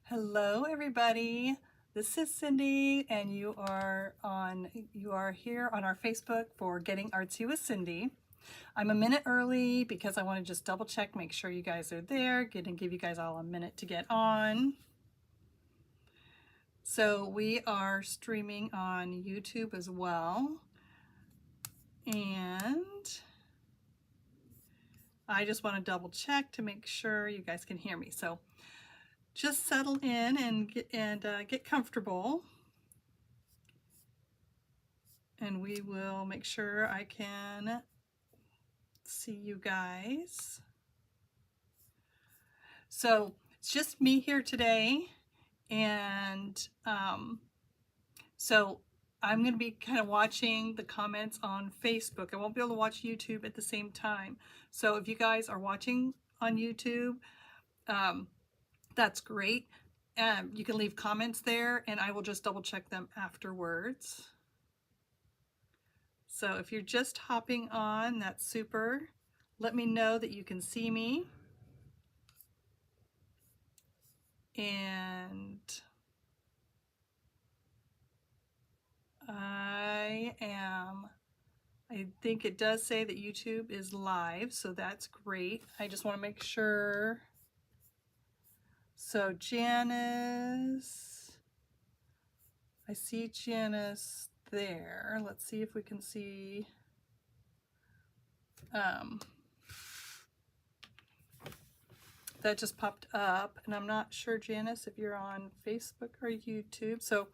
Hello everybody. This is Cindy and you are here on our Facebook for Getting Artsy with Cindy. I'm a minute early because I want to just double check, make sure you guys are there, give you guys all a minute to get on. So we are streaming on YouTube as well. And I just want to double check to make sure you guys can hear me. So just settle in and get comfortable. And we will make sure I can see you guys. So it's just me here today, and so I'm going to be kind of watching the comments on Facebook. I won't be able to watch YouTube at the same time. So if you guys are watching on YouTube, that's great. You can leave comments there and I will just double check them afterwards. So if you're just hopping on, that's super. Let me know that you can see me. And I think it does say that YouTube is live, so that's great. I just want to make sure. So Janice, I see Janice there. Let's see if we can see. That just popped up, and I'm not sure, Janice, if you're on Facebook or YouTube. So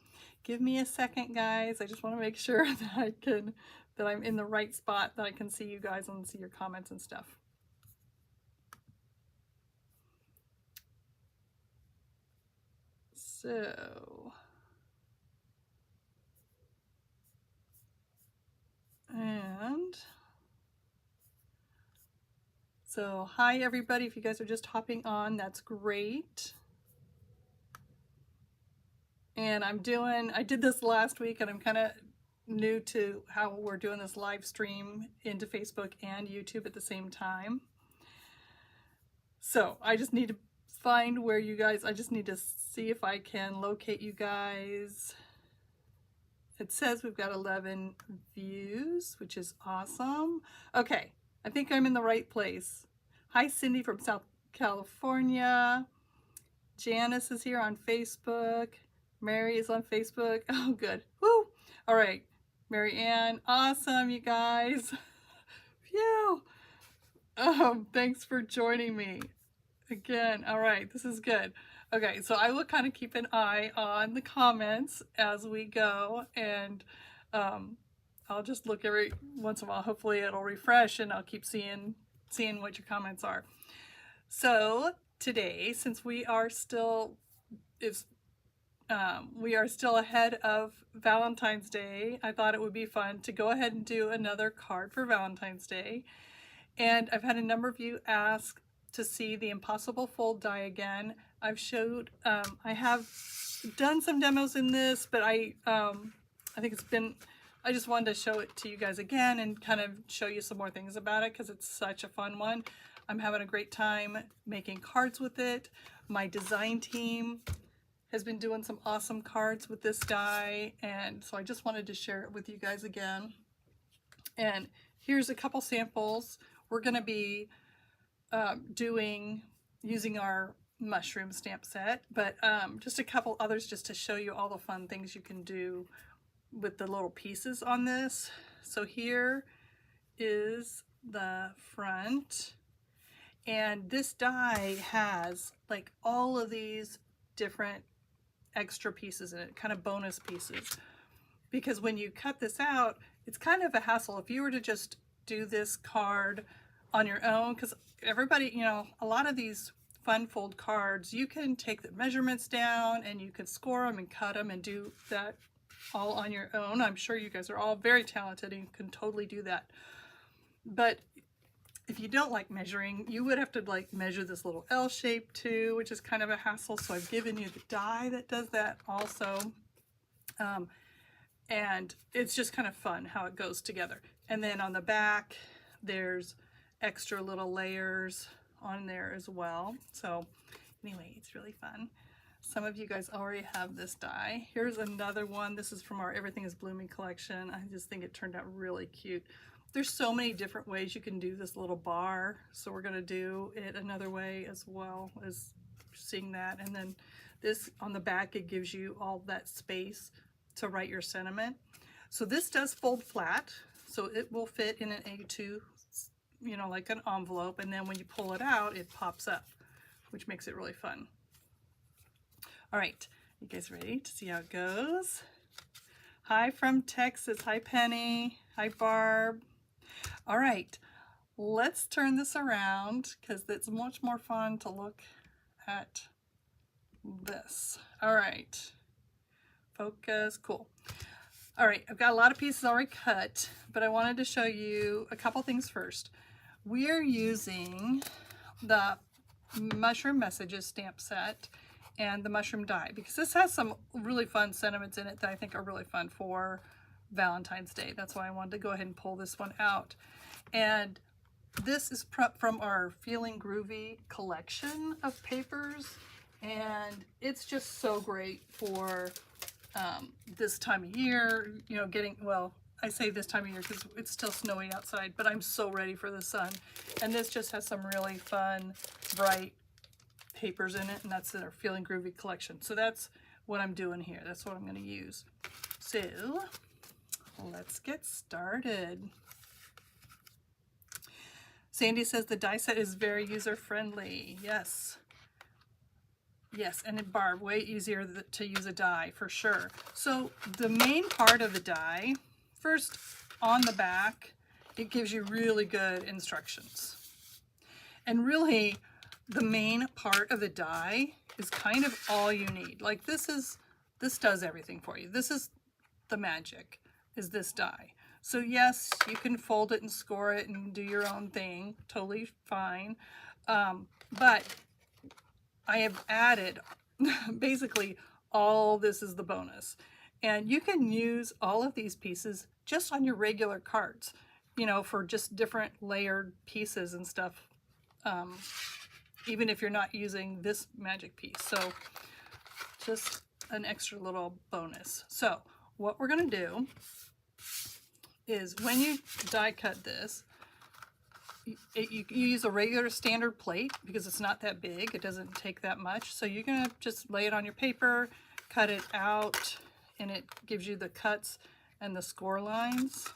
give me a second, guys. I just want to make sure that I'm in the right spot, that I can see you guys and see your comments and stuff. So hi everybody, if you guys are just hopping on, that's great. And I did this last week, and I'm kind of new to how we're doing this live stream into Facebook and YouTube at the same time. So I just need to find where you guys, I just need to see if I can locate you guys. It says we've got 11 views, which is awesome. Okay, I think I'm in the right place. Hi, Cindy from South California. Janice is here on Facebook. Mary is on Facebook. Oh, good. Woo! All right, Mary Ann. Awesome, you guys. Phew. Thanks for joining me again. All right, this is good. Okay, so I will kind of keep an eye on the comments as we go, and I'll just look every once in a while. Hopefully it'll refresh and I'll keep seeing what your comments are. So today, since we are still ahead of Valentine's Day, I thought it would be fun to go ahead and do another card for Valentine's Day. And I've had a number of you ask to see the Impossible Fold die again. I have done some demos in this, but I just wanted to show it to you guys again and kind of show you some more things about it because it's such a fun one. I'm having a great time making cards with it. My design team has been doing some awesome cards with this die, and so I just wanted to share it with you guys again. And here's a couple samples. We're going to be using our mushroom stamp set, but just a couple others just to show you all the fun things you can do with the little pieces on this. So here is the front, and this die has like all of these different extra pieces in it, kind of bonus pieces, because when you cut this out, it's kind of a hassle if you were to just do this card on your own, because everybody, a lot of these fun fold cards, you can take the measurements down and you can score them and cut them and do that all on your own. I'm sure you guys are all very talented and can totally do that. But if you don't like measuring, you would have to like measure this little L shape too, which is kind of a hassle. So I've given you the die that does that also. And it's just kind of fun how it goes together. And then on the back, there's extra little layers on there as well. So anyway, it's really fun. Some of you guys already have this die. Here's another one. This is from our Everything is Blooming collection. I just think it turned out really cute. There's so many different ways you can do this little bar. So we're gonna do it another way as well as seeing that. And then this on the back, it gives you all that space to write your sentiment. So this does fold flat. So it will fit in an A2, you know, like an envelope. And then when you pull it out, it pops up, which makes it really fun. All right, you guys ready to see how it goes? Hi from Texas. Hi, Penny. Hi, Barb. All right, let's turn this around because it's much more fun to look at this. All right, focus, cool. All right, I've got a lot of pieces already cut, but I wanted to show you a couple things first. We're using the Mushroom Messages stamp set and the mushroom die because this has some really fun sentiments in it that I think are really fun for Valentine's Day. That's why I wanted to go ahead and pull this one out. And this is from our Feelin Groovy collection of papers, and it's just so great for this time of year, you know, well, I say this time of year because it's still snowy outside, but I'm so ready for the sun. And this just has some really fun, bright papers in it, and that's in our Feelin Groovy collection. So that's what I'm doing here. That's what I'm going to use. So let's get started. Sandy says the die set is very user-friendly. Yes. Yes, and in Barb, way easier to use a die for sure. So the main part of the die, first on the back, it gives you really good instructions. And really, the main part of the die is kind of all you need. Like this does everything for you. This is the magic, is this die. So yes, you can fold it and score it and do your own thing, totally fine. But I have added, basically all this is the bonus. And you can use all of these pieces just on your regular cards, you know, for just different layered pieces and stuff. Even if you're not using this magic piece. So just an extra little bonus. So what we're going to do is when you die cut this, you use a regular standard plate because it's not that big. It doesn't take that much. So you're going to just lay it on your paper, cut it out, and it gives you the cuts and the score lines.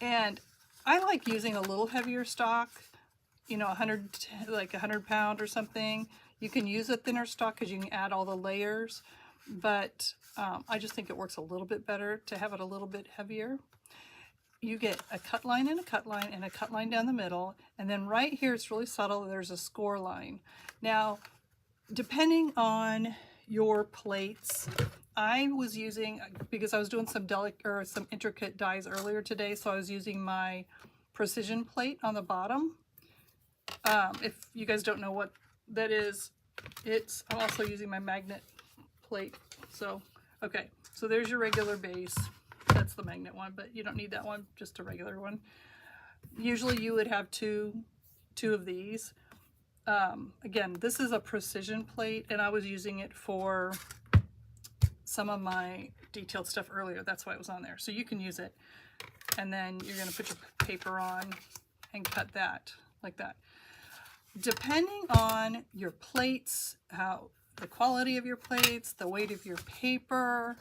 And I like using a little heavier stock, you know, 100 pound or something. You can use a thinner stock because you can add all the layers, but I just think it works a little bit better to have it a little bit heavier. You get a cut line and a cut line and a cut line down the middle, and then right here it's really subtle, there's a score line. Now, depending on your plates, I was using, because I was doing some intricate dies earlier today, so I was using my precision plate on the bottom. If you guys don't know what that is, I'm also using my magnet plate. So, okay, so there's your regular base. That's the magnet one, but you don't need that one, just a regular one. Usually you would have two of these. Again, this is a precision plate, and I was using it for some of my detailed stuff earlier. That's why it was on there. So you can use it, and then you're going to put your paper on and cut that like that. Depending on your plates, the quality of your plates, the weight of your paper,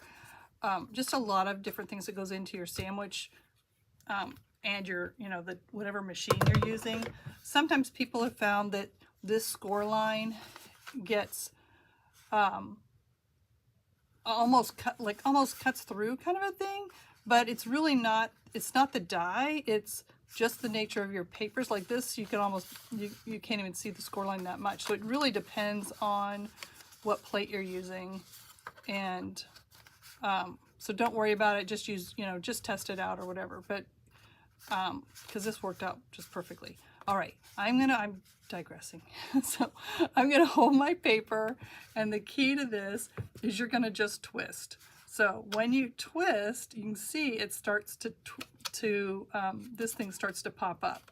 just a lot of different things that goes into your sandwich, and your, you know, whatever machine you're using. Sometimes people have found that this score line gets almost cuts through kind of a thing, but it's really not. It's not the die. It's just the nature of your papers. Like this, you can almost you can't even see the score line that much. So it really depends on what plate you're using, and so don't worry about it. Just use, you know, just test it out or whatever. But because this worked out just perfectly. All right, I'm digressing. So I'm gonna hold my paper, and the key to this is you're gonna just twist. So when you twist, you can see it starts to this thing starts to pop up.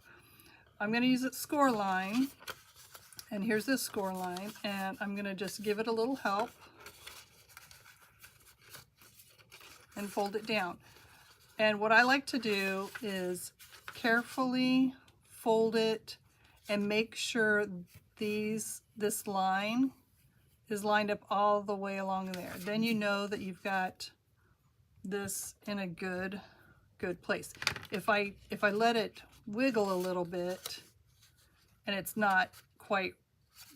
I'm gonna use a score line, And here's this score line, and I'm going to just give it a little help and fold it down. And what I like to do is carefully fold it and make sure this line is lined up all the way along there. Then you know that you've got this in a good place. If I let it wiggle a little bit and it's not quite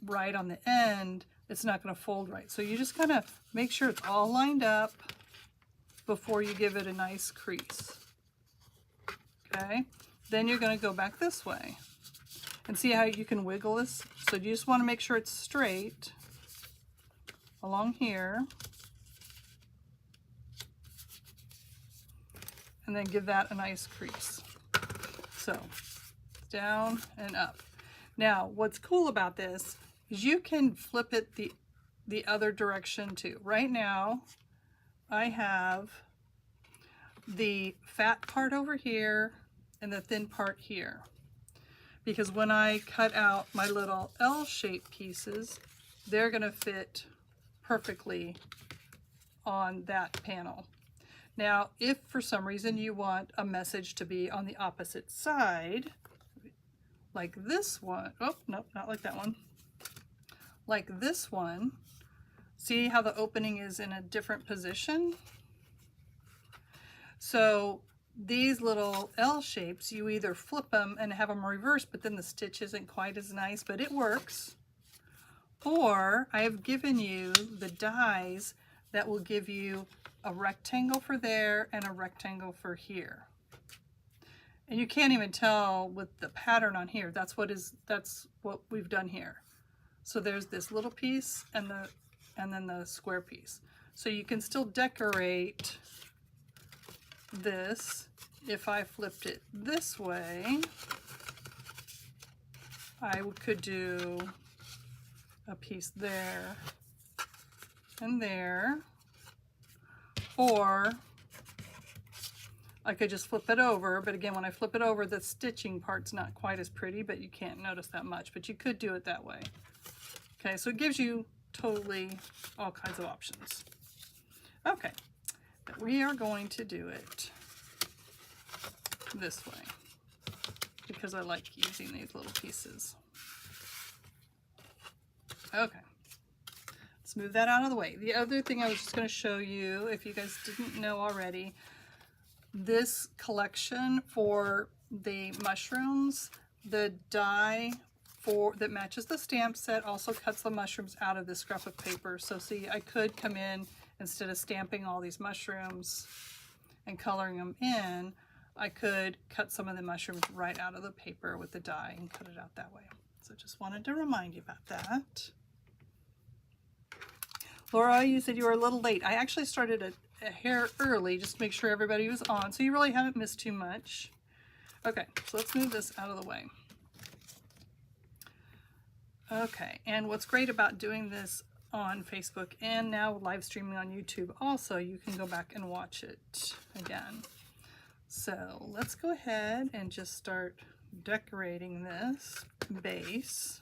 right on the end, it's not going to fold right. So you just kind of make sure it's all lined up before you give it a nice crease. Okay, then you're going to go back this way and see how you can wiggle this. So you just want to make sure it's straight along here, and then give that a nice crease. So down and up. Now what's cool about this is you can flip it the other direction too. Right now I have the fat part over here and the thin part here, because when I cut out my little L-shaped pieces, they're going to fit perfectly on that panel. Now, if for some reason you want a message to be on the opposite side, like this one, oh, no, not like that one, like this one, see how the opening is in a different position? So these little L shapes, you either flip them and have them reversed, but then the stitch isn't quite as nice, but it works. Or I have given you the dies that will give you a rectangle for there and a rectangle for here. And you can't even tell with the pattern on here. That's what we've done here. So there's this little piece and then the square piece. So you can still decorate this. If I flipped it this way, I could do a piece there and there, or I could just flip it over. But again, when I flip it over, the stitching part's not quite as pretty, but you can't notice that much, but you could do it that way. Okay, so it gives you totally all kinds of options. Okay, but we are going to do it this way because I like using these little pieces. Okay, let's move that out of the way. The other thing I was just going to show you, if you guys didn't know already, this collection for the mushrooms, the die that matches the stamp set also cuts the mushrooms out of this scrap of paper. So see, I could come in, instead of stamping all these mushrooms and coloring them in, I could cut some of the mushrooms right out of the paper with the die and cut it out that way. So just wanted to remind you about that. Laura, you said you were a little late. I actually started a hair early just to make sure everybody was on, so you really haven't missed too much. Okay, so let's move this out of the way. Okay, and what's great about doing this on Facebook and now live streaming on YouTube also, you can go back and watch it again. So let's go ahead and just start decorating this base,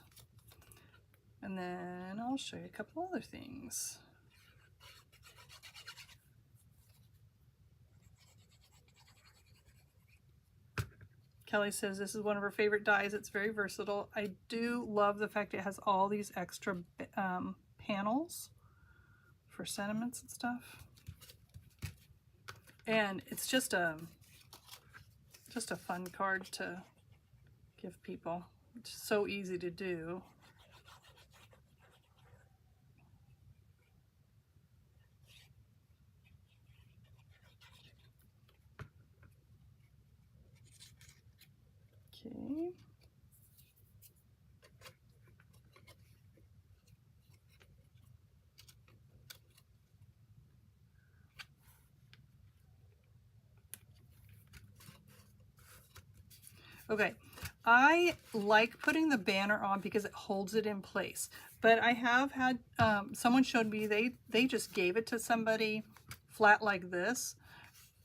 and then I'll show you a couple other things. Kelly says this is one of her favorite dies. It's very versatile. I do love the fact it has all these extra panels for sentiments and stuff. And it's just a fun card to give people. It's so easy to do. Okay. Okay, I like putting the banner on because it holds it in place, but I have had someone showed me they just gave it to somebody flat like this,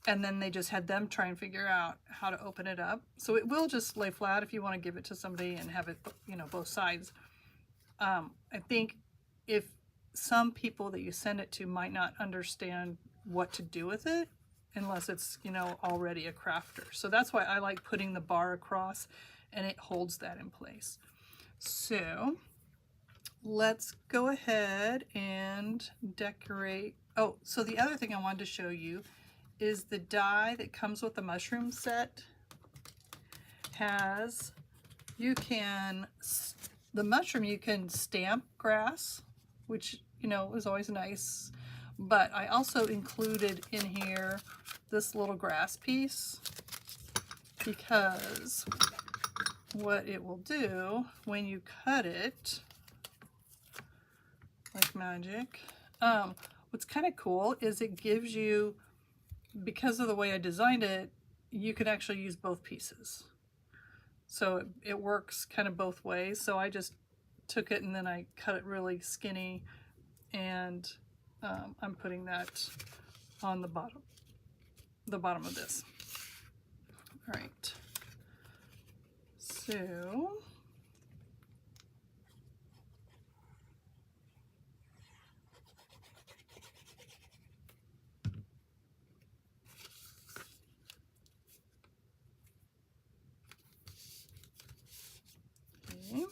and then they just had them try and figure out how to open it up. So it will just lay flat if you want to give it to somebody and have it, you know, both sides. I think if some people that you send it to might not understand what to do with it unless it's, you know, already a crafter. So that's why I like putting the bar across, and it holds that in place. So let's go ahead and decorate. Oh, so the other thing I wanted to show you is the die that comes with the mushroom set has, the mushroom you can stamp grass, which, you know, is always nice. But I also included in here this little grass piece because what it will do when you cut it, like magic, what's kind of cool is it gives you, because of the way I designed it, you can actually use both pieces. So it works kind of both ways. So I just took it and then I cut it really skinny, and I'm putting that on the bottom of this. All right. So okay.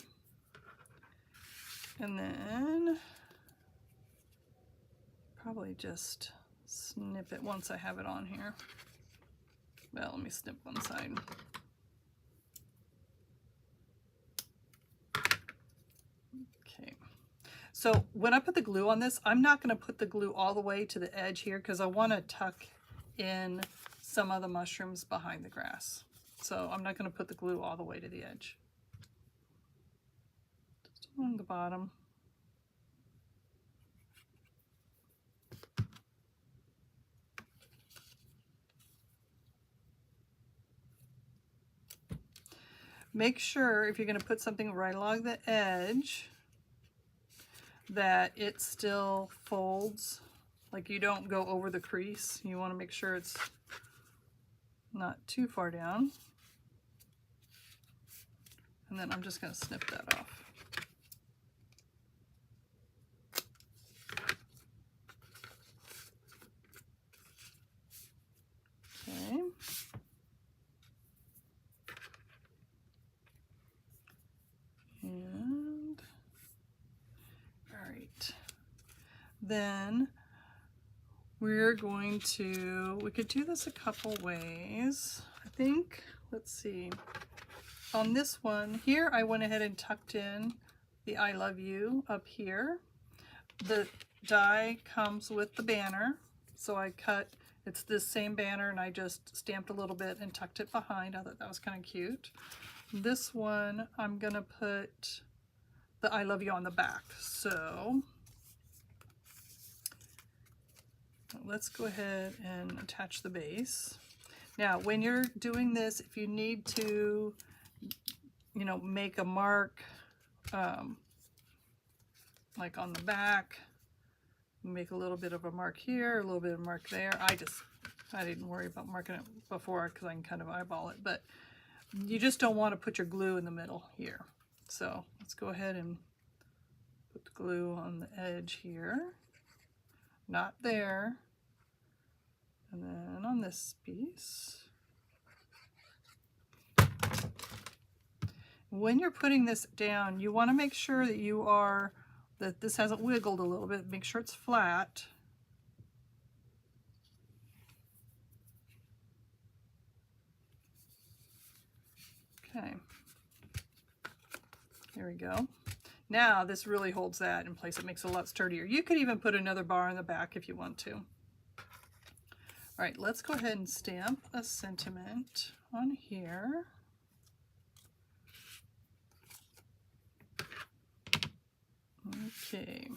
And then probably just snip it once I have it on here. Well, let me snip one side. Okay. So when I put the glue on this, I'm not going to put the glue all the way to the edge here because I want to tuck in some of the mushrooms behind the grass. So I'm not going to put the glue all the way to the edge. Just along the bottom. Make sure if you're going to put something right along the edge that it still folds, like you don't go over the crease. You want to make sure it's not too far down. And then I'm just going to snip that off. Okay. And all right. Then we're going to, we could do this a couple ways. I think, let's see. On this one here, I went ahead and tucked in the I love you up here. The die comes with the banner. So I cut, it's this same banner, and I just stamped a little bit and tucked it behind. I thought that was kind of cute. This one, I'm gonna put the I love you on the back. So let's go ahead and attach the base. Now, when you're doing this, if you need to, you know, make a mark, like on the back, make a little bit of a mark here, a little bit of a mark there. I didn't worry about marking it before because I can kind of eyeball it, but you just don't want to put your glue in the middle here. So let's go ahead and put the glue on the edge here, not there, and then on this piece. When you're putting this down, you want to make sure that this hasn't wiggled a little bit. Make sure it's flat. Okay, there we go. Now this really holds that in place. It makes it a lot sturdier. You could even put another bar in the back if you want to. All right, let's go ahead and stamp a sentiment on here. Okay,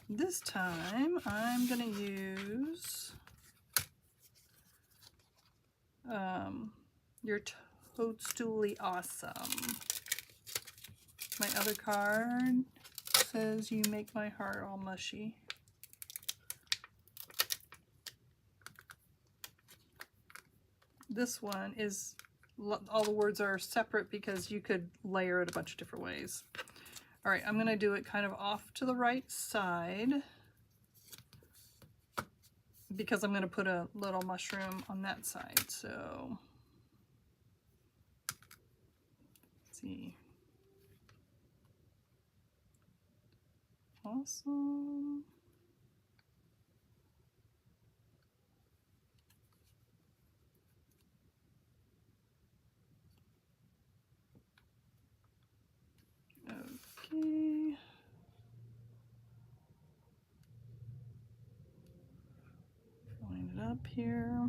this time I'm going to use You're Toadstooly Awesome. My other card says you make my heart all mushy. This one is, all the words are separate because you could layer it a bunch of different ways. All right, I'm gonna do it kind of off to the right side because I'm gonna put a little mushroom on that side. So let's see. Awesome. Okay. Line it up here.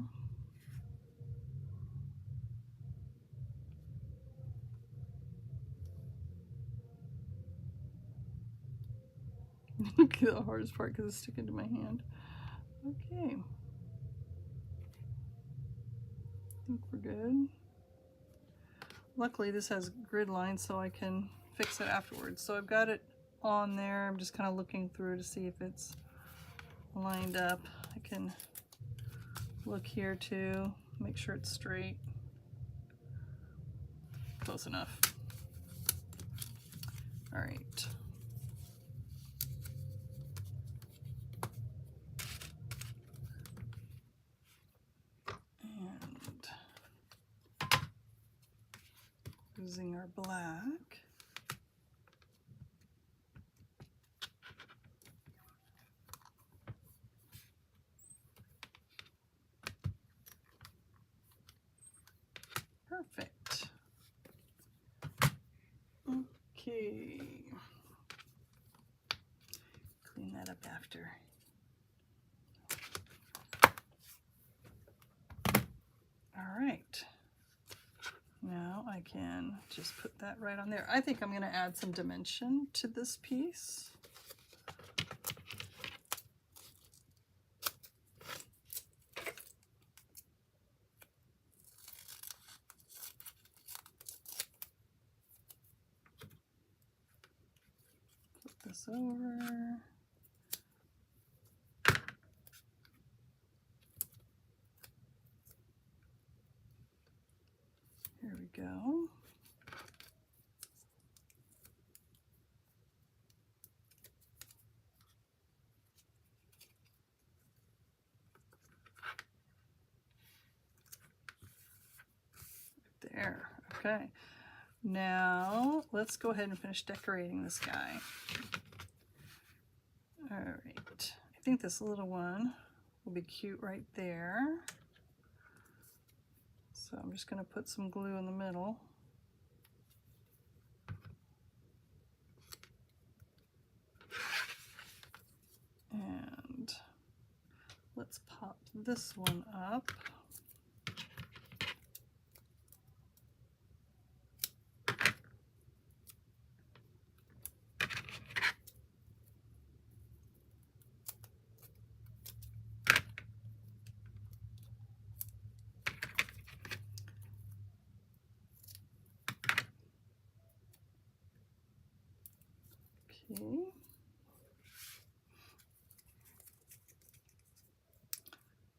Look at the hardest part because it's sticking to my hand. Okay. I think we're good. Luckily this has grid lines so I can fix it afterwards. So I've got it on there. I'm just kind of looking through to see if it's lined up. I can look here too, make sure it's straight. Close enough. All right. And using our black. Perfect. Okay. Clean that up after. All right. Now I can just put that right on there. I think I'm going to add some dimension to this piece. Flip this over. Here we go. There. Okay. Now let's go ahead and finish decorating this guy. All right. I think this little one will be cute right there. So I'm just going to put some glue in the middle. And let's pop this one up. Okay.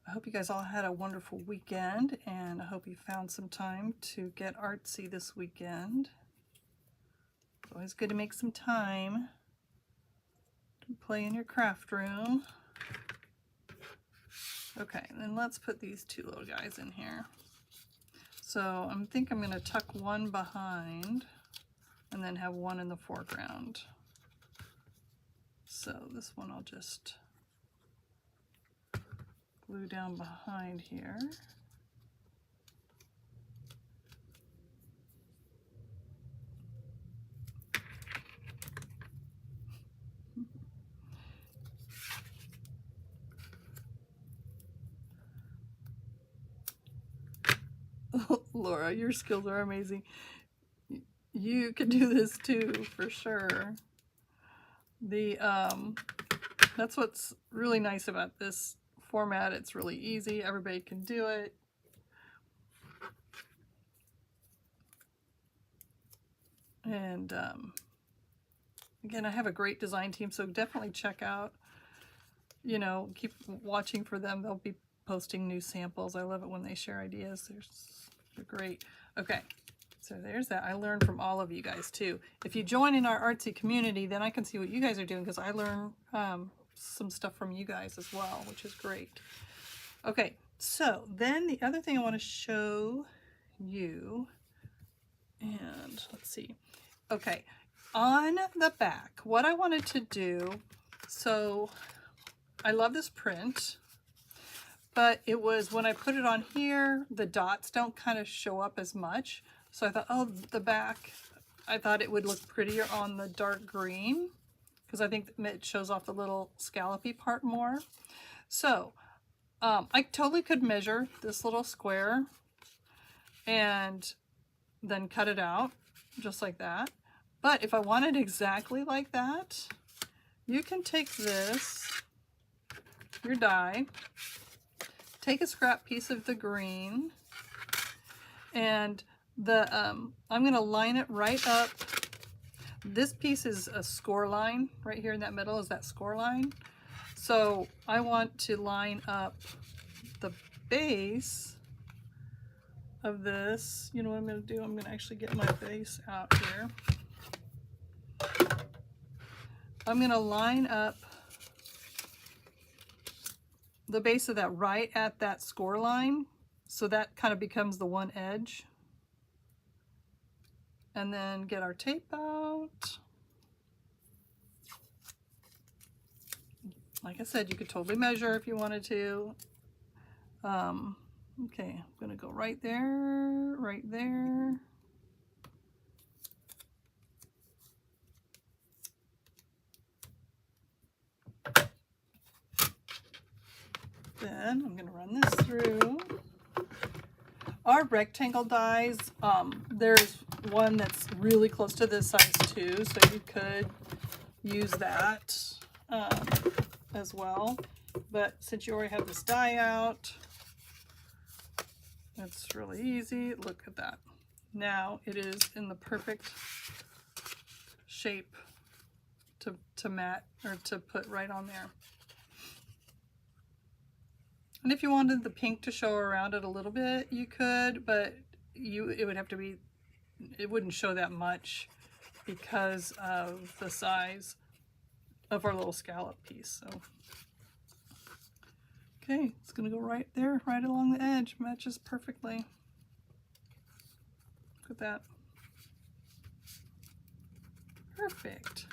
I hope you guys all had a wonderful weekend, and I hope you found some time to get artsy this weekend. It's always good to make some time to play in your craft room. Okay, then let's put these two little guys in here. So I think I'm going to tuck one behind and then have one in the foreground. So this one I'll just glue down behind here. Laura, your skills are amazing. You can do this too, for sure. That's what's really nice about this format. It's really easy. Everybody can do it. And again, I have a great design team, so definitely check out, you know, keep watching for them. They'll be posting new samples. I love it when they share ideas. They're great. Okay, So there's that. I learned from all of you guys too. If you join in our artsy community, then I can see what you guys are doing because I learn some stuff from you guys as well, which is great. Okay, so then the other thing I want to show you, and let's see. Okay, on the back, what I wanted to do, so I love this print, but it was when I put it on here, the dots don't kind of show up as much. So I thought, oh, the back, I thought it would look prettier on the dark green because I think it shows off the little scallopy part more. So I totally could measure this little square and then cut it out just like that. But if I wanted exactly like that, you can take this, your die, take a scrap piece of the green, and I'm going to line it right up. This piece is a score line. Right here in that middle is that score line. So I want to line up the base of this. You know what I'm going to do? I'm going to actually get my base out here. I'm going to line up the base of that right at that score line. So that kind of becomes the one edge. And then get our tape out. Like I said, you could totally measure if you wanted to. Okay, I'm gonna go right there, right there. Then I'm gonna run this through. Our rectangle dies, there's one that's really close to this size too, so you could use that as well. But since you already have this die out, it's really easy. Look at that. Now it is in the perfect shape to mat or to put right on there. And if you wanted the pink to show around it a little bit, you could, but it would have to be, it wouldn't show that much because of the size of our little scallop piece. So, okay, it's gonna go right there, right along the edge, matches perfectly. Look at that. Perfect.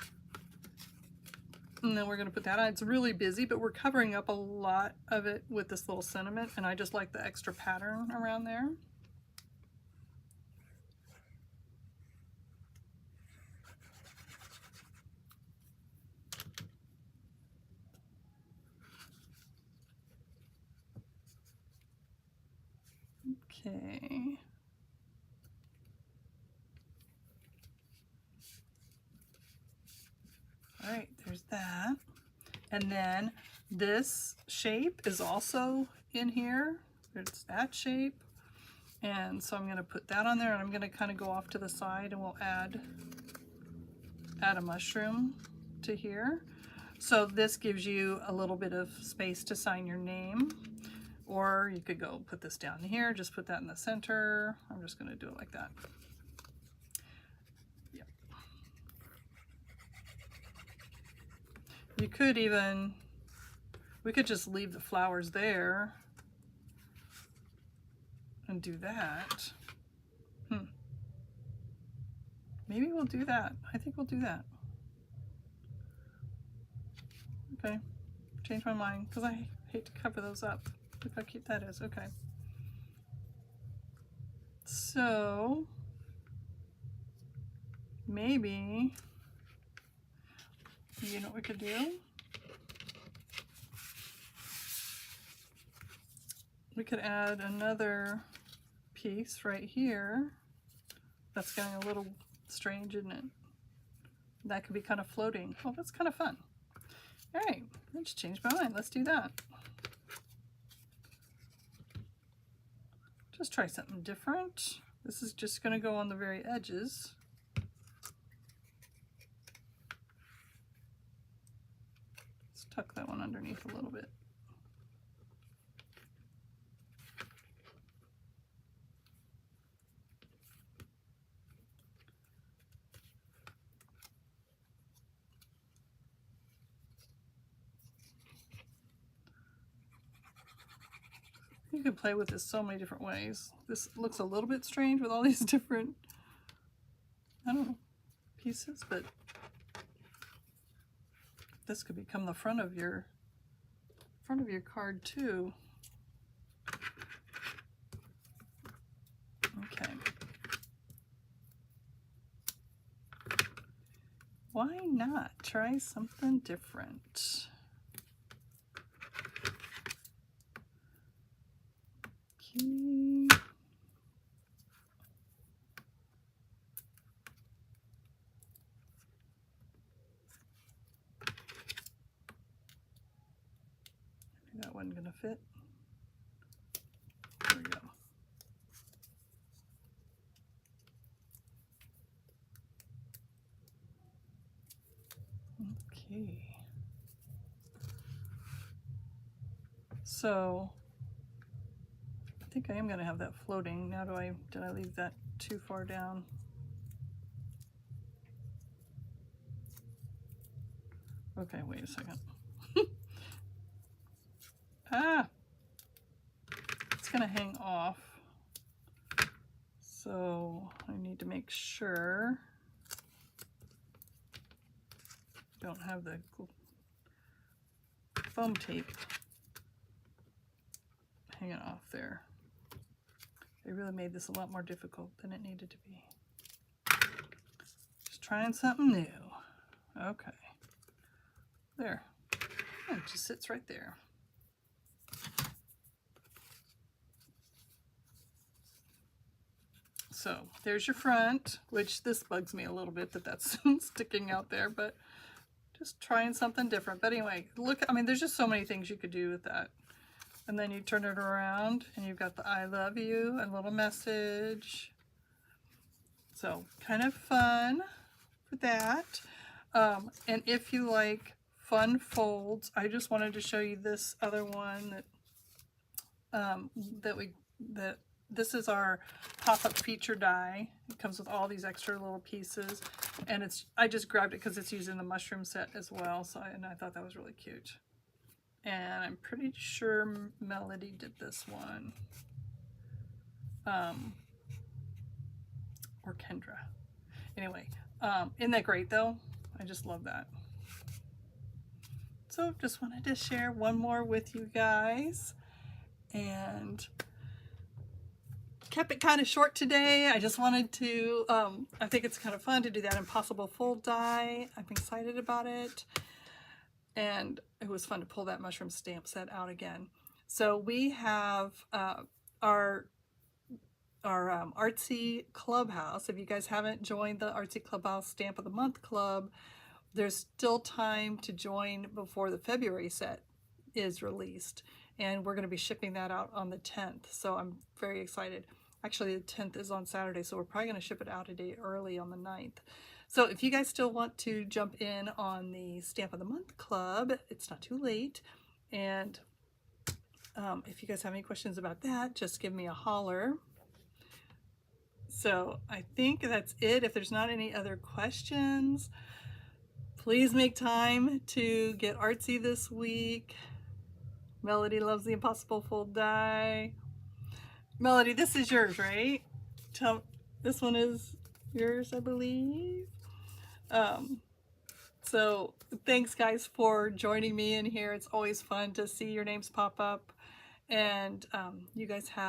And then we're going to put that on. It's really busy, but we're covering up a lot of it with this little sentiment, and I just like the extra pattern around there. Okay. All right, there's that. And then this shape is also in here. It's that shape. And so I'm going to put that on there, and I'm going to kind of go off to the side, and we'll add a mushroom to here. So this gives you a little bit of space to sign your name. Or you could go put this down here, just put that in the center. I'm just going to do it like that. Yep. You could even, we could just leave the flowers there and do that. Maybe we'll do that. I think we'll do that. Okay, change my mind because I hate to cover those up. Look how cute that is. Okay. So maybe, you know what we could do? We could add another piece right here. That's getting a little strange, isn't it? That could be kind of floating. Oh, that's kind of fun. All right, I just changed my mind. Let's do that. Just try something different. This is just going to go on the very edges. Let's tuck that one underneath a little bit. You can play with this so many different ways. This looks a little bit strange with all these different, I don't know, pieces, but this could become the front of your card too. Okay. Why not try something different? Okay. That wasn't gonna fit. There we go. Okay. So I think I am gonna have that floating. Now did I leave that too far down? Okay, wait a second. Ah! It's gonna hang off. So I need to make sure I don't have the foam tape hanging off there. They really made this a lot more difficult than it needed to be. Just trying something new. Okay. There. Oh, it just sits right there. So there's your front, which this bugs me a little bit that that's sticking out there, but just trying something different. But anyway, look, I mean, there's just so many things you could do with that. And then you turn it around and you've got the I love you and a little message. So kind of fun for that. And if you like fun folds, I just wanted to show you this other one that this is our pop-up feature die. It comes with all these extra little pieces, and I just grabbed it because it's used in the mushroom set as well. So and I thought that was really cute. And I'm pretty sure Melody did this one, or Kendra. Anyway, isn't that great though? I just love that. So just wanted to share one more with you guys, and kept it kind of short today. I just wanted to, I think it's kind of fun to do that impossible fold die. I'm excited about it. And it was fun to pull that mushroom stamp set out again. So we have our Artsy Clubhouse. If you guys haven't joined the Artsy Clubhouse Stamp of the Month Club, there's still time to join before the February set is released. And we're going to be shipping that out on the 10th. So I'm very excited. Actually, the 10th is on Saturday, so we're probably going to ship it out a day early on the 9th. So if you guys still want to jump in on the Stamp of the Month Club, it's not too late. And if you guys have any questions about that, just give me a holler. So I think that's it. If there's not any other questions, please make time to get artsy this week. Melody loves the impossible fold die. Melody, this is yours, right? This one is yours, I believe. So thanks guys for joining me in here. It's always fun to see your names pop up, and you guys have